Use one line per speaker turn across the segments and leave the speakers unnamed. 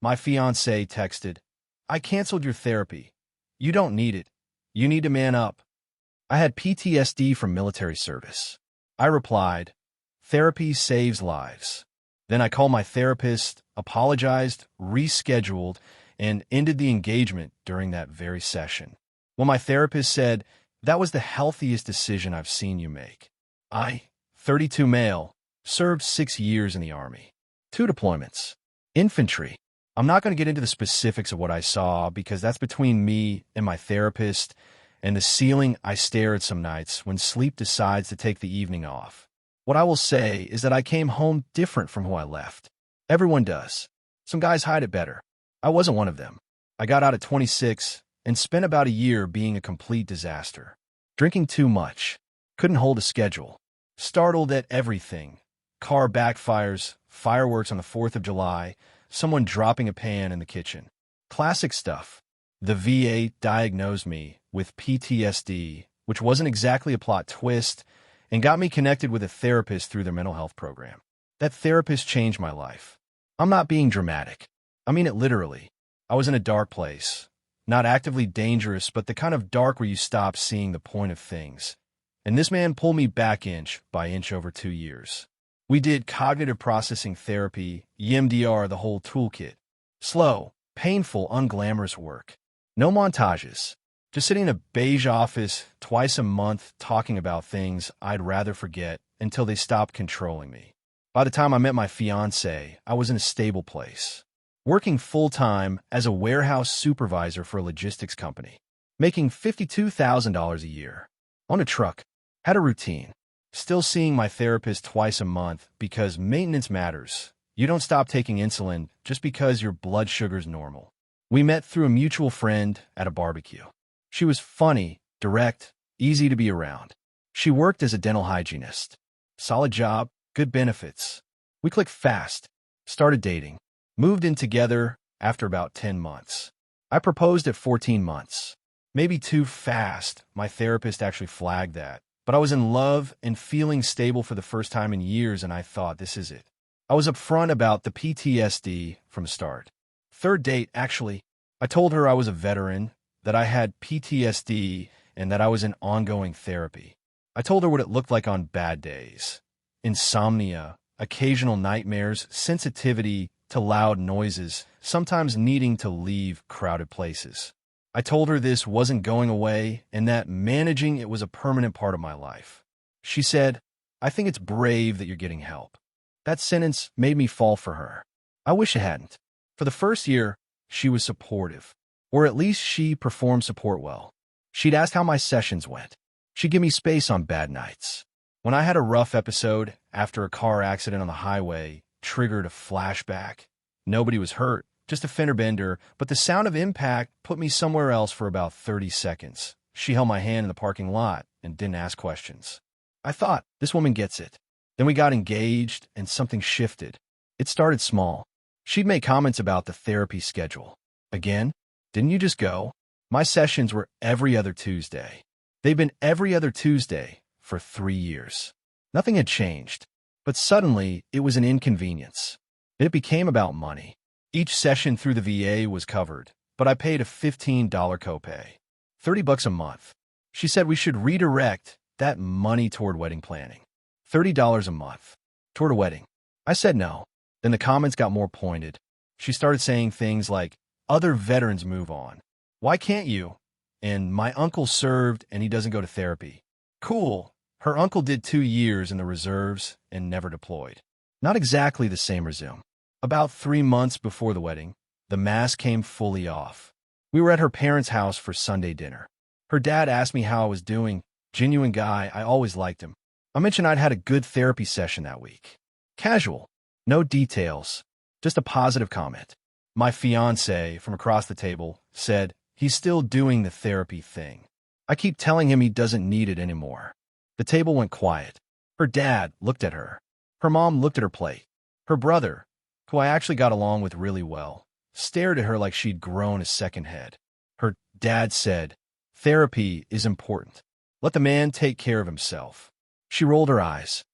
My fiancée texted, "I canceled your therapy. You don't need it. You need to man up." I had PTSD from military service. I replied, "Therapy saves lives." Then I called my therapist, apologized, rescheduled, and ended the engagement during that very session. When my therapist said, "That was the healthiest decision I've seen you make." I, 32 male, served 6 years in the Army. 2 deployments. Infantry. I'm not going to get into the specifics of what I saw because that's between me and my therapist and the ceiling I stare at some nights when sleep decides to take the evening off. What I will say is that I came home different from who I left. Everyone does. Some guys hide it better. I wasn't one of them. I got out at 26 and spent about a year being a complete disaster. Drinking too much. Couldn't hold a schedule. Startled at everything. Car backfires, fireworks on the 4th of July, someone dropping a pan in the kitchen. Classic stuff. The VA diagnosed me with PTSD, which wasn't exactly a plot twist, and got me connected with a therapist through their mental health program. That therapist changed my life. I'm not being dramatic. I mean it literally. I was in a dark place. Not actively dangerous, but the kind of dark where you stop seeing the point of things. And this man pulled me back inch by inch over 2 years. We did cognitive processing therapy, EMDR, the whole toolkit. Slow, painful, unglamorous work. No montages. Just sitting in a beige office twice a month talking about things I'd rather forget until they stopped controlling me. By the time I met my fiancée, I was in a stable place. Working full-time as a warehouse supervisor for a logistics company. Making $52,000 a year. On a truck. Had a routine. Still seeing my therapist twice a month because maintenance matters. You don't stop taking insulin just because your blood sugar's normal. We met through a mutual friend at a barbecue. She was funny, direct, easy to be around. She worked as a dental hygienist. Solid job, good benefits. We clicked fast. Started dating. Moved in together after about 10 months. I proposed at 14 months. Maybe too fast. My therapist actually flagged that. But I was in love and feeling stable for the first time in years, and I thought, this is it. I was upfront about the PTSD from the start. Third date, actually, I told her I was a veteran, that I had PTSD, and that I was in ongoing therapy. I told her what it looked like on bad days. Insomnia, occasional nightmares, sensitivity to loud noises, sometimes needing to leave crowded places. I told her this wasn't going away and that managing it was a permanent part of my life. She said, "I think it's brave that you're getting help." That sentence made me fall for her. I wish it hadn't. For the first year, she was supportive. Or at least she performed support well. She'd ask how my sessions went. She'd give me space on bad nights. When I had a rough episode after a car accident on the highway triggered a flashback. Nobody was hurt, just a fender bender, but the sound of impact put me somewhere else for about 30 seconds. She held my hand in the parking lot and didn't ask questions. I thought, this woman gets it. Then we got engaged and something shifted. It started small. She'd make comments about the therapy schedule. Again? Didn't you just go? My sessions were every other Tuesday. They've been every other Tuesday for 3 years. Nothing had changed, but suddenly it was an inconvenience. It became about money. Each session through the VA was covered, but I paid a $15 copay. $30 a month. She said we should redirect that money toward wedding planning. $30 a month. Toward a wedding. I said no. Then the comments got more pointed. She started saying things like, "Other veterans move on. Why can't you?" And "My uncle served and he doesn't go to therapy." Cool. Her uncle did 2 years in the reserves and never deployed. Not exactly the same resume. About 3 months before the wedding, the mask came fully off. We were at her parents' house for Sunday dinner. Her dad asked me how I was doing. Genuine guy, I always liked him. I mentioned I'd had a good therapy session that week. Casual. No details. Just a positive comment. My fiancée, from across the table, said, "He's still doing the therapy thing. I keep telling him he doesn't need it anymore." The table went quiet. Her dad looked at her. Her mom looked at her plate. Her brother, who I actually got along with really well, stared at her like she'd grown a second head. Her dad said, "Therapy is important. Let the man take care of himself." She rolled her eyes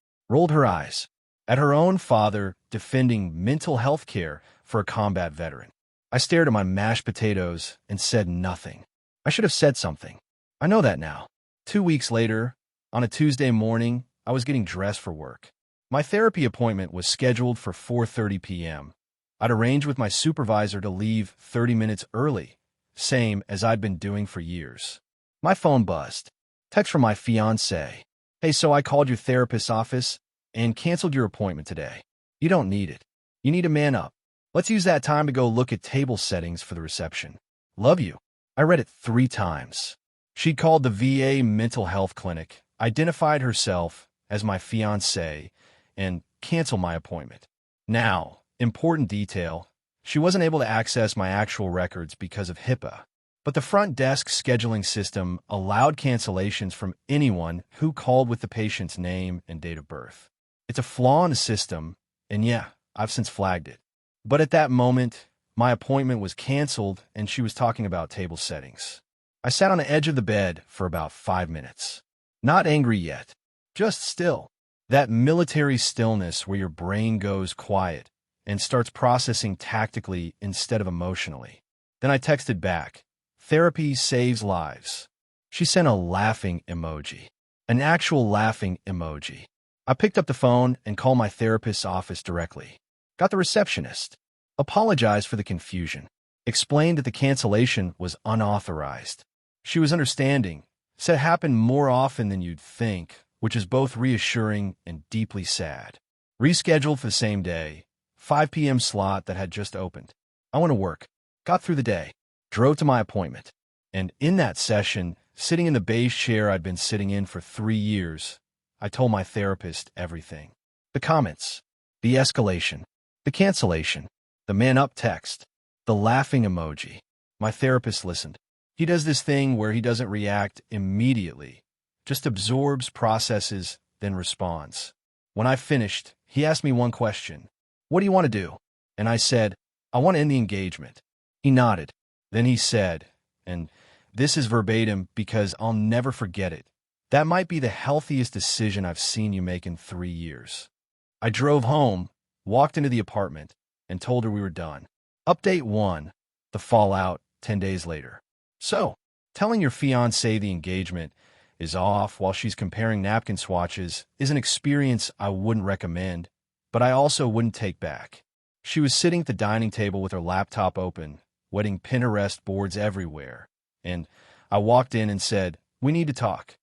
at her own father defending mental health care for a combat veteran. I stared at my mashed potatoes and said nothing. I should have said something. I know that now. 2 weeks later, on a Tuesday morning, I was getting dressed for work. My therapy appointment was scheduled for 4:30 p.m. I'd arranged with my supervisor to leave 30 minutes early, same as I'd been doing for years. My phone buzzed. Text from my fiancée. Hey, so I called your therapist's office and canceled your appointment today. You don't need it. You need to man up. Let's use that time to go look at table settings for the reception. Love you. I read it 3 times. She called the VA mental health clinic, identified herself as my fiancée, and canceled my appointment. Now, important detail, she wasn't able to access my actual records because of HIPAA, but the front desk scheduling system allowed cancellations from anyone who called with the patient's name and date of birth. It's a flaw in the system, and yeah, I've since flagged it. But at that moment, my appointment was canceled and she was talking about table settings. I sat on the edge of the bed for about 5 minutes. Not angry yet, just still. That military stillness where your brain goes quiet and starts processing tactically instead of emotionally. Then I texted back, "Therapy saves lives." She sent a laughing emoji, an actual laughing emoji. I picked up the phone and called my therapist's office directly. Got the receptionist. Apologized for the confusion. Explained that the cancellation was unauthorized. She was understanding. Said it happened more often than you'd think, which is both reassuring and deeply sad. Rescheduled for the same day, 5 p.m. slot that had just opened. I went to work. Got through the day. Drove to my appointment. And in that session, sitting in the beige chair I'd been sitting in for 3 years, I told my therapist everything. The comments, the escalation, the cancellation, the man up text, the laughing emoji. My therapist listened. He does this thing where he doesn't react immediately, just absorbs, processes, then responds. When I finished, he asked me one question. "What do you want to do?" And I said, "I want to end the engagement." He nodded. Then he said, and this is verbatim because I'll never forget it, "That might be the healthiest decision I've seen you make in 3 years." I drove home, walked into the apartment, and told her we were done. Update 1, the fallout 10 days later. So, telling your fiancée the engagement is off while she's comparing napkin swatches is an experience I wouldn't recommend, but I also wouldn't take back. She was sitting at the dining table with her laptop open, wedding Pinterest boards everywhere, and I walked in and said, "We need to talk."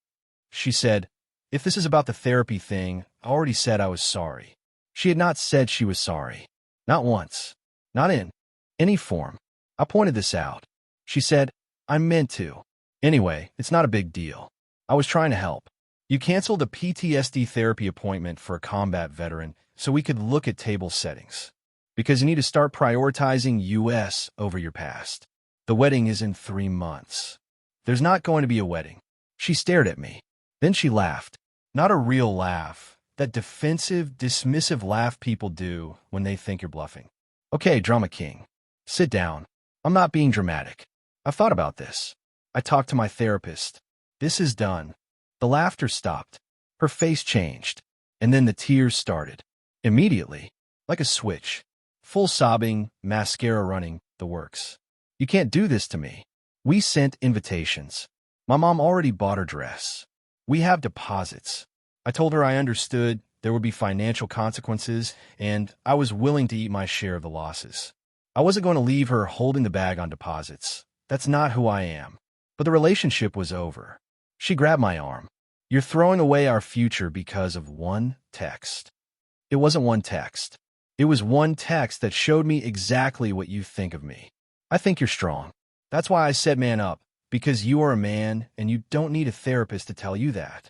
She said, "If this is about the therapy thing, I already said I was sorry." She had not said she was sorry. Not once. Not in any form. I pointed this out. She said, "I meant to. Anyway, it's not a big deal. I was trying to help. You canceled a PTSD therapy appointment for a combat veteran so we could look at table settings. Because you need to start prioritizing US over your past. The wedding is in 3 months. There's not going to be a wedding." She stared at me. Then she laughed. Not a real laugh. That defensive, dismissive laugh people do when they think you're bluffing. "Okay, drama king. Sit down. I'm not being dramatic. I've thought about this. I talked to my therapist. This is done." The laughter stopped. Her face changed. And then the tears started. Immediately. Like a switch. Full sobbing, mascara running, the works. "You can't do this to me. We sent invitations. My mom already bought her dress. We have deposits." I told her I understood there would be financial consequences, and I was willing to eat my share of the losses. I wasn't going to leave her holding the bag on deposits. That's not who I am. But the relationship was over. She grabbed my arm. "You're throwing away our future because of one text." It wasn't one text. It was one text that showed me exactly what you think of me. "I think you're strong. That's why I said man up, because you are a man and you don't need a therapist to tell you that.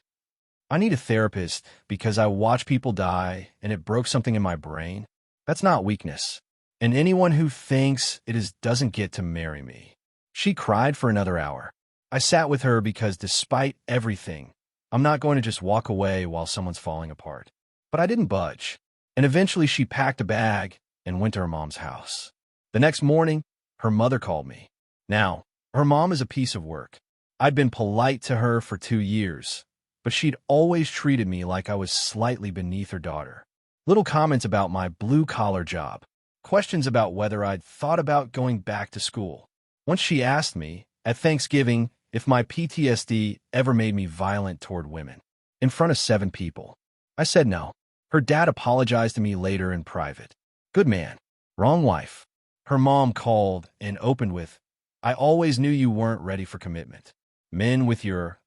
I need a therapist because I watch people die and it broke something in my brain. That's not weakness. And anyone who thinks it is doesn't get to marry me." She cried for another hour. I sat with her because despite everything, I'm not going to just walk away while someone's falling apart. But I didn't budge. And eventually she packed a bag and went to her mom's house. The next morning, her mother called me. Now, her mom is a piece of work. I'd been polite to her for 2 years, but she'd always treated me like I was slightly beneath her daughter. Little comments about my blue-collar job. questions about whether I'd thought about going back to school. Once she asked me, at Thanksgiving, if my PTSD ever made me violent toward women. In front of 7 people. I said no. Her dad apologized to me later in private. Good man. Wrong wife. Her mom called and opened with, I always knew you weren't ready for commitment. Men with your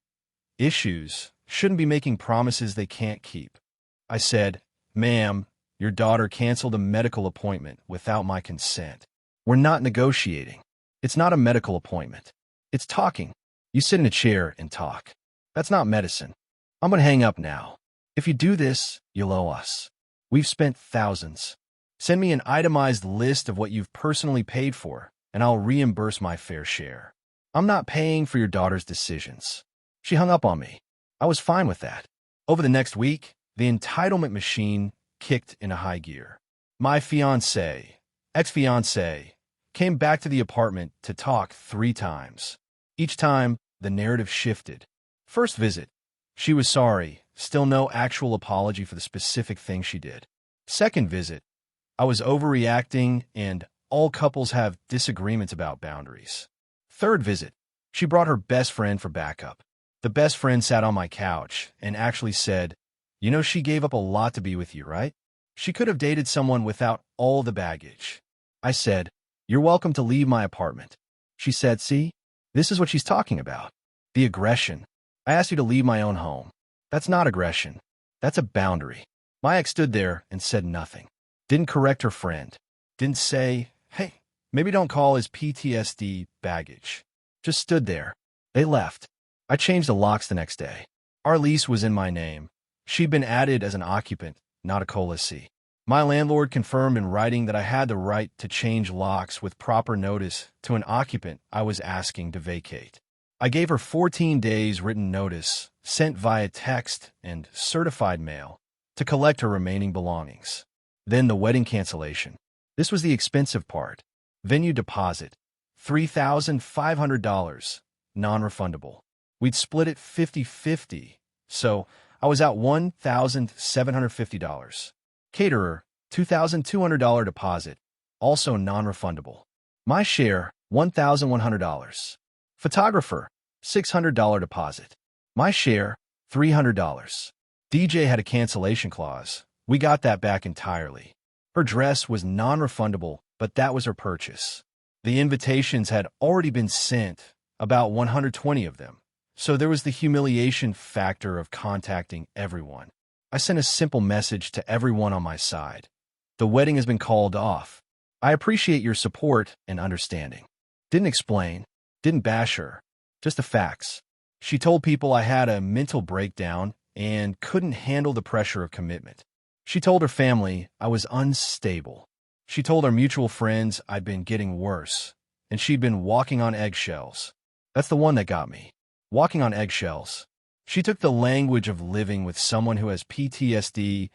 issues shouldn't be making promises they can't keep. I said, ma'am, your daughter canceled a medical appointment without my consent. We're not negotiating. It's not a medical appointment. It's talking. You sit in a chair and talk. That's not medicine. I'm going to hang up now. If you do this, you'll owe us. We've spent thousands. Send me an itemized list of what you've personally paid for, and I'll reimburse my fair share. I'm not paying for your daughter's decisions. She hung up on me. I was fine with that. Over the next week, the entitlement machine kicked into high gear. My fiancée, ex-fiancée, came back to the apartment to talk 3 times. Each time, the narrative shifted. First visit, she was sorry, still no actual apology for the specific thing she did. Second visit, I was overreacting and all couples have disagreements about boundaries. Third visit, she brought her best friend for backup. The best friend sat on my couch and actually said, you know she gave up a lot to be with you, right? She could have dated someone without all the baggage. I said, you're welcome to leave my apartment. She said, see, this is what she's talking about. The aggression. I asked you to leave my own home. That's not aggression. That's a boundary. My ex stood there and said nothing. Didn't correct her friend. Didn't say, hey, maybe don't call his PTSD baggage. Just stood there. They left. I changed the locks the next day. Our lease was in my name. She'd been added as an occupant, not a co-lessee. My landlord confirmed in writing that I had the right to change locks with proper notice to an occupant I was asking to vacate. I gave her 14 days written notice, sent via text and certified mail, to collect her remaining belongings. Then the wedding cancellation. This was the expensive part. Venue deposit, $3,500, non-refundable. We'd split it 50-50, so I was out $1,750. Caterer, $2,200 deposit, also non-refundable. My share, $1,100. Photographer, $600 deposit. My share, $300. DJ had a cancellation clause. We got that back entirely. Her dress was non-refundable, but that was her purchase. The invitations had already been sent, about 120 of them. So there was the humiliation factor of contacting everyone. I sent a simple message to everyone on my side. The wedding has been called off. I appreciate your support and understanding. Didn't explain. Didn't bash her. Just the facts. She told people I had a mental breakdown and couldn't handle the pressure of commitment. She told her family I was unstable. She told our mutual friends I'd been getting worse, and she'd been walking on eggshells. That's the one that got me. Walking on eggshells. She took the language of living with someone who has PTSD,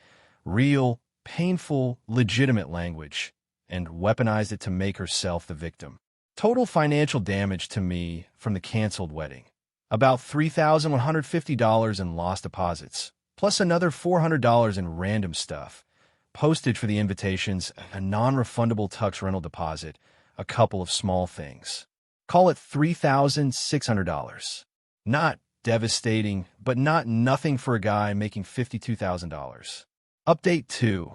real, painful, legitimate language, and weaponized it to make herself the victim. Total financial damage to me from the canceled wedding. About $3,150 in lost deposits, plus another $400 in random stuff. Postage for the invitations, a non-refundable tux rental deposit, a couple of small things. Call it $3,600. Not devastating, but not nothing for a guy making $52,000. Update 2.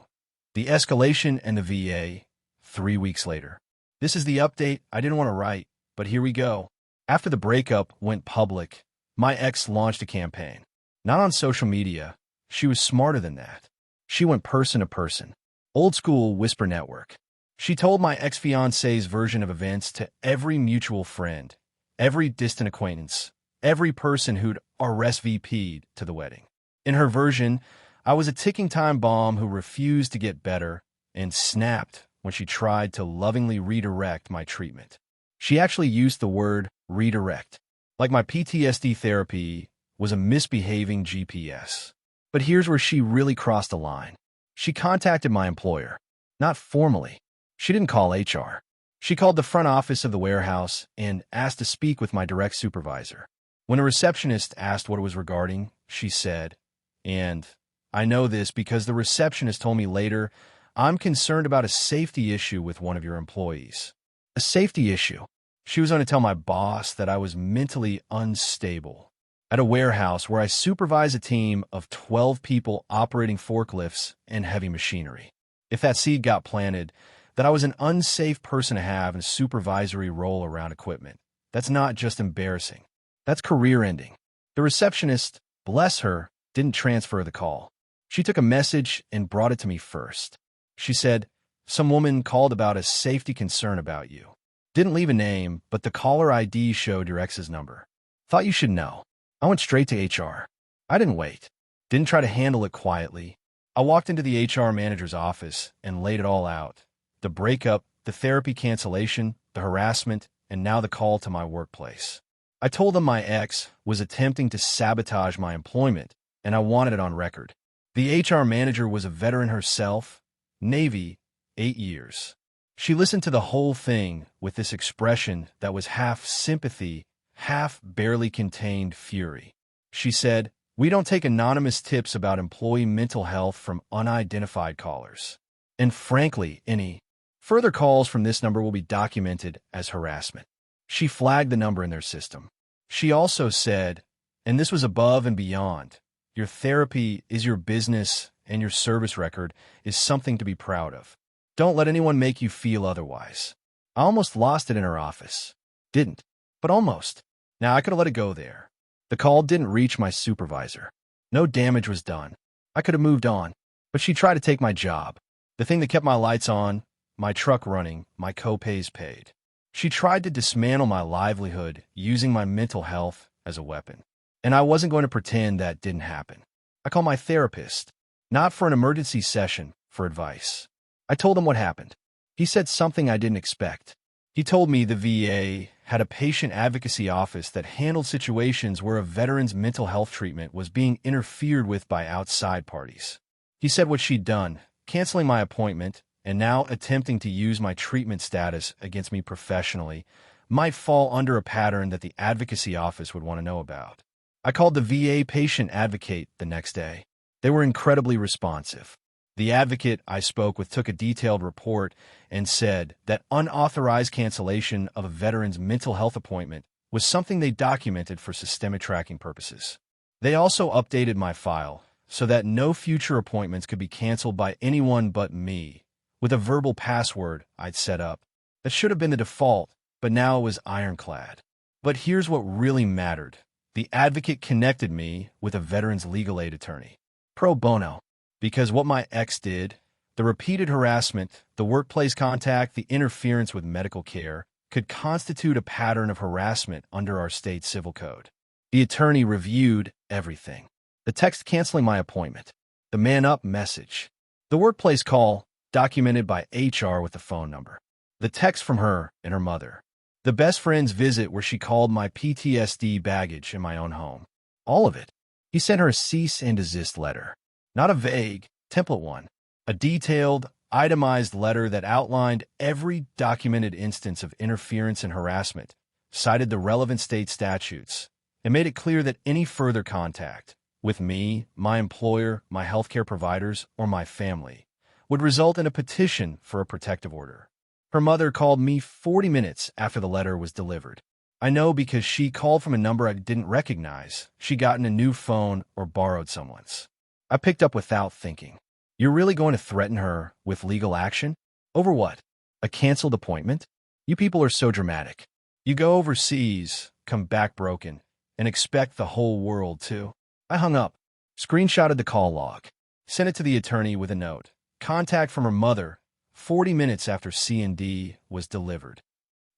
The escalation and the VA, 3 weeks later. This is the update I didn't want to write, but here we go. After the breakup went public, my ex launched a campaign. Not on social media. She was smarter than that. She went person to person. Old school whisper network. She told my ex-fiancé's version of events to every mutual friend, every distant acquaintance, every person who'd RSVP'd to the wedding. In her version, I was a ticking time bomb who refused to get better and snapped when she tried to lovingly redirect my treatment. She actually used the word redirect, like my PTSD therapy was a misbehaving GPS. But here's where she really crossed the line. She contacted my employer, not formally. She didn't call HR. She called the front office of the warehouse and asked to speak with my direct supervisor. When a receptionist asked what it was regarding, she said, and I know this because the receptionist told me later I'm concerned about a safety issue with one of your employees. A safety issue? She was going to tell my boss that I was mentally unstable. At a warehouse where I supervise a team of 12 people operating forklifts and heavy machinery. If that seed got planted, that I was an unsafe person to have in a supervisory role around equipment, that's not just embarrassing. That's career-ending. The receptionist, bless her, didn't transfer the call. She took a message and brought it to me first. She said, "Some woman called about a safety concern about you. Didn't leave a name, but the caller ID showed your ex's number. Thought you should know." I went straight to HR. I didn't wait. Didn't try to handle it quietly. I walked into the HR manager's office and laid it all out. The breakup, the therapy cancellation, the harassment, and now the call to my workplace. I told them my ex was attempting to sabotage my employment, and I wanted it on record. The HR manager was a veteran herself, Navy, 8 years. She listened to the whole thing with this expression that was half sympathy, half barely contained fury. She said, "We don't take anonymous tips about employee mental health from unidentified callers. And frankly, any further calls from this number will be documented as harassment." She flagged the number in their system. She also said, and this was above and beyond, "Your therapy is your business and your service record is something to be proud of. Don't let anyone make you feel otherwise." I almost lost it in her office. Didn't, but almost. Now, I could have let it go there. The call didn't reach my supervisor. No damage was done. I could have moved on, but she tried to take my job. The thing that kept my lights on, my truck running, my co-pays paid. She tried to dismantle my livelihood using my mental health as a weapon. And I wasn't going to pretend that didn't happen. I called my therapist, not for an emergency session, for advice. I told him what happened. He said something I didn't expect. He told me the VA had a patient advocacy office that handled situations where a veteran's mental health treatment was being interfered with by outside parties. He said what she'd done, canceling my appointment, and now attempting to use my treatment status against me professionally, might fall under a pattern that the advocacy office would want to know about. I called the VA patient advocate the next day. They were incredibly responsive. The advocate I spoke with took a detailed report and said that unauthorized cancellation of a veteran's mental health appointment was something they documented for systemic tracking purposes. They also updated my file so that no future appointments could be canceled by anyone but me, with a verbal password I'd set up. That should have been the default, but now it was ironclad. But here's what really mattered. The advocate connected me with a veteran's legal aid attorney. Pro bono. Because what my ex did, the repeated harassment, the workplace contact, the interference with medical care, could constitute a pattern of harassment under our state civil code. The attorney reviewed everything. The text canceling my appointment. The man up message. The workplace call, documented by HR with the phone number. The text from her and her mother. The best friend's visit where she called my PTSD baggage in my own home. All of it. He sent her a cease and desist letter. Not a vague, template one. A detailed, itemized letter that outlined every documented instance of interference and harassment, cited the relevant state statutes, and made it clear that any further contact with me, my employer, my healthcare providers, or my family would result in a petition for a protective order. Her mother called me 40 minutes after the letter was delivered. I know because she called from a number I didn't recognize. She'd gotten a new phone or borrowed someone's. I picked up without thinking. You're really going to threaten her with legal action? Over what? A canceled appointment? You people are so dramatic. You go overseas, come back broken, and expect the whole world to. I hung up, screenshotted the call log, sent it to the attorney with a note. Contact from her mother 40 minutes after C&D was delivered.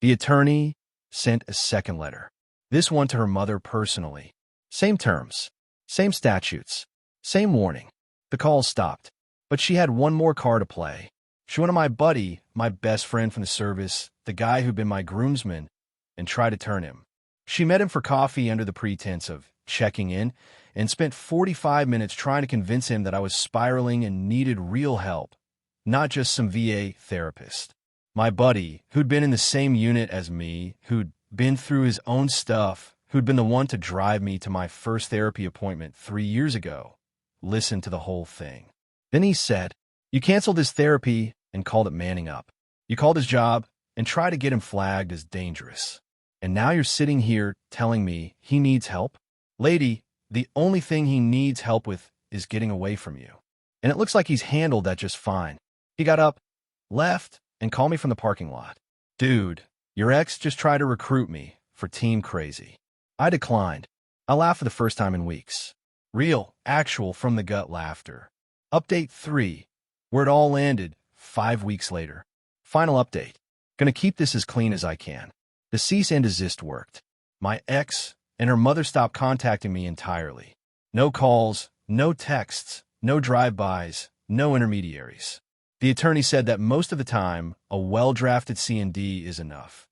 The attorney sent a second letter. This one to her mother personally. Same terms, same statutes. Same warning. The call stopped, but she had one more card to play. She went to my buddy, my best friend from the service, the guy who'd been my groomsman, and tried to turn him. She met him for coffee under the pretense of checking in and spent 45 minutes trying to convince him that I was spiraling and needed real help, not just some VA therapist. My buddy, who'd been in the same unit as me, who'd been through his own stuff, who'd been the one to drive me to my first therapy appointment 3 years ago, listened to the whole thing. Then he said, You canceled his therapy and called it manning up. You called his job and tried to get him flagged as dangerous. And now you're sitting here telling me he needs help? Lady, the only thing he needs help with is getting away from you. And it looks like he's handled that just fine. He got up, left, and called me from the parking lot. Dude, your ex just tried to recruit me for Team Crazy. I declined. I laughed for the first time in weeks. Real, actual, from-the-gut laughter. Update 3, where it all landed 5 weeks later. Final update. Gonna keep this as clean as I can. The cease and desist worked. My ex and her mother stopped contacting me entirely. No calls, no texts, no drive-bys, no intermediaries. The attorney said that most of the time, a well-drafted C&D is enough.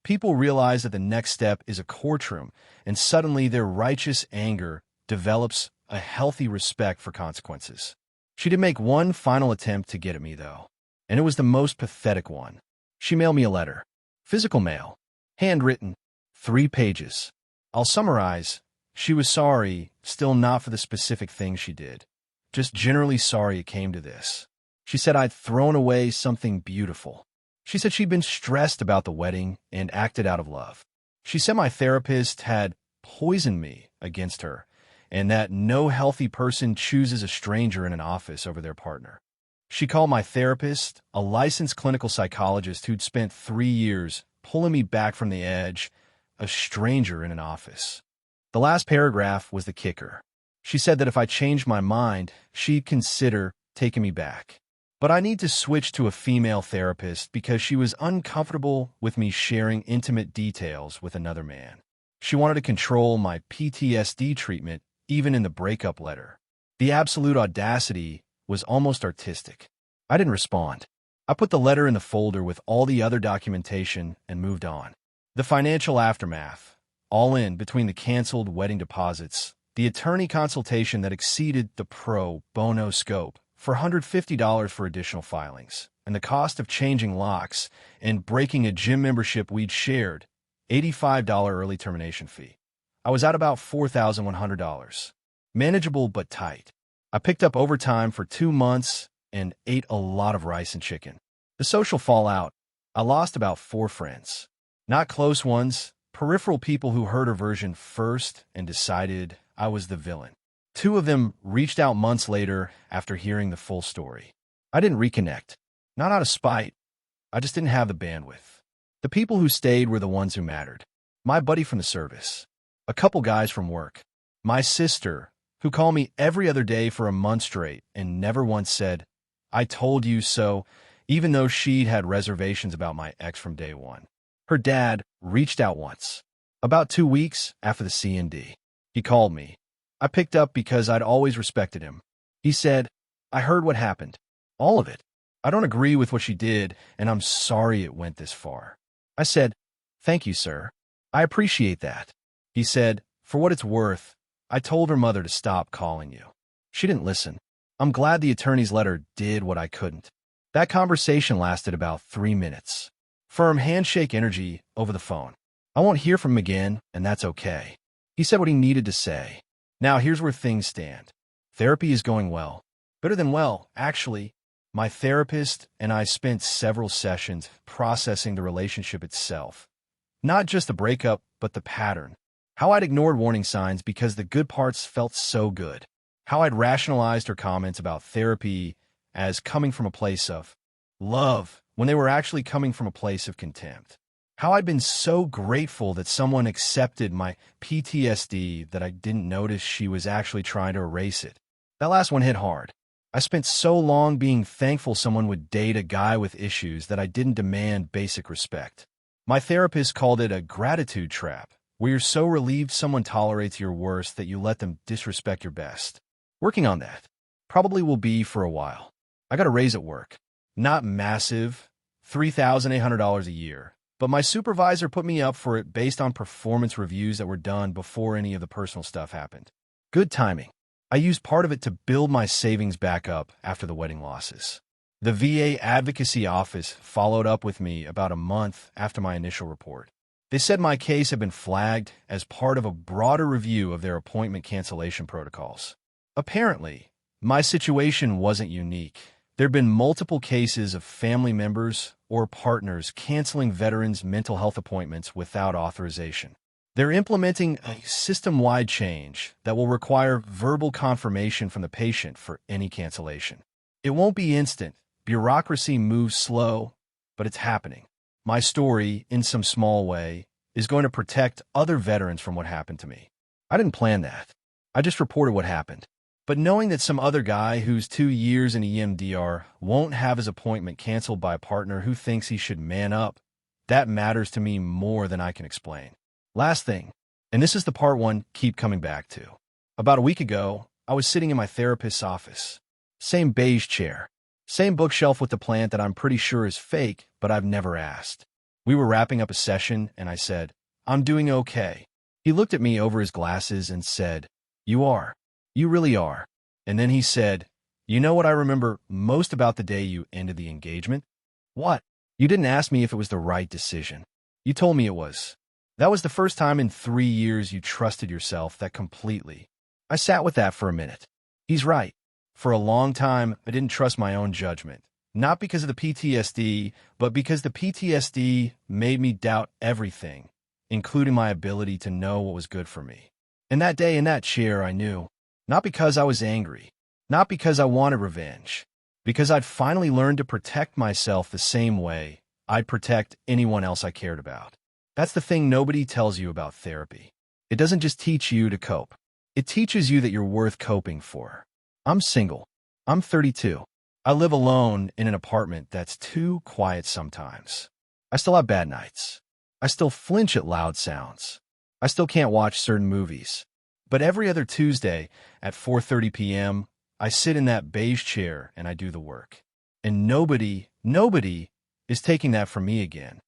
People realize that the next step is a courtroom, and suddenly their righteous anger develops a healthy respect for consequences. She did make one final attempt to get at me, though, and it was the most pathetic one. She mailed me a letter. Physical mail. Handwritten. 3 pages. I'll summarize. She was sorry, still not for the specific thing she did. Just generally sorry it came to this. She said I'd thrown away something beautiful. She said she'd been stressed about the wedding and acted out of love. She said my therapist had poisoned me against her, and that no healthy person chooses a stranger in an office over their partner. She called my therapist a licensed clinical psychologist who'd spent 3 years pulling me back from the edge, a stranger in an office. The last paragraph was the kicker. She said that if I changed my mind, she'd consider taking me back. But I need to switch to a female therapist because she was uncomfortable with me sharing intimate details with another man. She wanted to control my PTSD treatment, even in the breakup letter. The absolute audacity was almost artistic. I didn't respond. I put the letter in the folder with all the other documentation and moved on. The financial aftermath, all in between the canceled wedding deposits, the attorney consultation that exceeded the pro bono scope for $150 for additional filings, and the cost of changing locks and breaking a gym membership we'd shared, $85 early termination fee. I was at about $4,100. Manageable but tight. I picked up overtime for 2 months and ate a lot of rice and chicken. The social fallout. I lost about 4 friends. Not close ones, peripheral people who heard her version first and decided I was the villain. 2 of them reached out months later after hearing the full story. I didn't reconnect. Not out of spite. I just didn't have the bandwidth. The people who stayed were the ones who mattered. My buddy from the service. A couple guys from work. My sister, who called me every other day for a month straight and never once said, "I told you so," even though she'd had reservations about my ex from day one. Her dad reached out once. About 2 weeks after the C&D. He called me. I picked up because I'd always respected him. He said, "I heard what happened. All of it. I don't agree with what she did, and I'm sorry it went this far." I said, "Thank you, sir. I appreciate that." He said, "For what it's worth, I told her mother to stop calling you. She didn't listen. I'm glad the attorney's letter did what I couldn't." That conversation lasted about 3 minutes. Firm handshake energy over the phone. I won't hear from him again, and that's okay. He said what he needed to say. Now here's where things stand. Therapy is going well. Better than well, actually. My therapist and I spent several sessions processing the relationship itself. Not just the breakup, but the pattern. How I'd ignored warning signs because the good parts felt so good. How I'd rationalized her comments about therapy as coming from a place of love when they were actually coming from a place of contempt. How I'd been so grateful that someone accepted my PTSD that I didn't notice she was actually trying to erase it. That last one hit hard. I spent so long being thankful someone would date a guy with issues that I didn't demand basic respect. My therapist called it a gratitude trap, where you're so relieved someone tolerates your worst that you let them disrespect your best. Working on that. Probably will be for a while. I got a raise at work. Not massive, $3,800 a year. But my supervisor put me up for it based on performance reviews that were done before any of the personal stuff happened. Good timing. I used part of it to build my savings back up after the wedding losses. The VA advocacy office followed up with me about a month after my initial report. They said my case had been flagged as part of a broader review of their appointment cancellation protocols. Apparently, my situation wasn't unique, There have been multiple cases of family members or partners canceling veterans' mental health appointments without authorization. They're implementing a system-wide change that will require verbal confirmation from the patient for any cancellation. It won't be instant. Bureaucracy moves slow, but it's happening. My story, in some small way, is going to protect other veterans from what happened to me. I didn't plan that. I just reported what happened. But knowing that some other guy who's 2 years in EMDR won't have his appointment canceled by a partner who thinks he should man up, that matters to me more than I can explain. Last thing, and this is the part one keep coming back to. About a week ago, I was sitting in my therapist's office. Same beige chair. Same bookshelf with the plant that I'm pretty sure is fake, but I've never asked. We were wrapping up a session, and I said, "I'm doing okay." He looked at me over his glasses and said, "You are. You really are." And then he said, "You know what I remember most about the day you ended the engagement?" "What?" "You didn't ask me if it was the right decision. You told me it was. That was the first time in 3 years you trusted yourself that completely." I sat with that for a minute. He's right. For a long time, I didn't trust my own judgment. Not because of the PTSD, but because the PTSD made me doubt everything, including my ability to know what was good for me. And that day in that chair, I knew. Not because I was angry. Not because I wanted revenge. Because I'd finally learned to protect myself the same way I'd protect anyone else I cared about. That's the thing nobody tells you about therapy. It doesn't just teach you to cope. It teaches you that you're worth coping for. I'm single. I'm 32. I live alone in an apartment that's too quiet sometimes. I still have bad nights. I still flinch at loud sounds. I still can't watch certain movies. But every other Tuesday at 4:30 p.m., I sit in that beige chair and I do the work. And nobody is taking that from me again.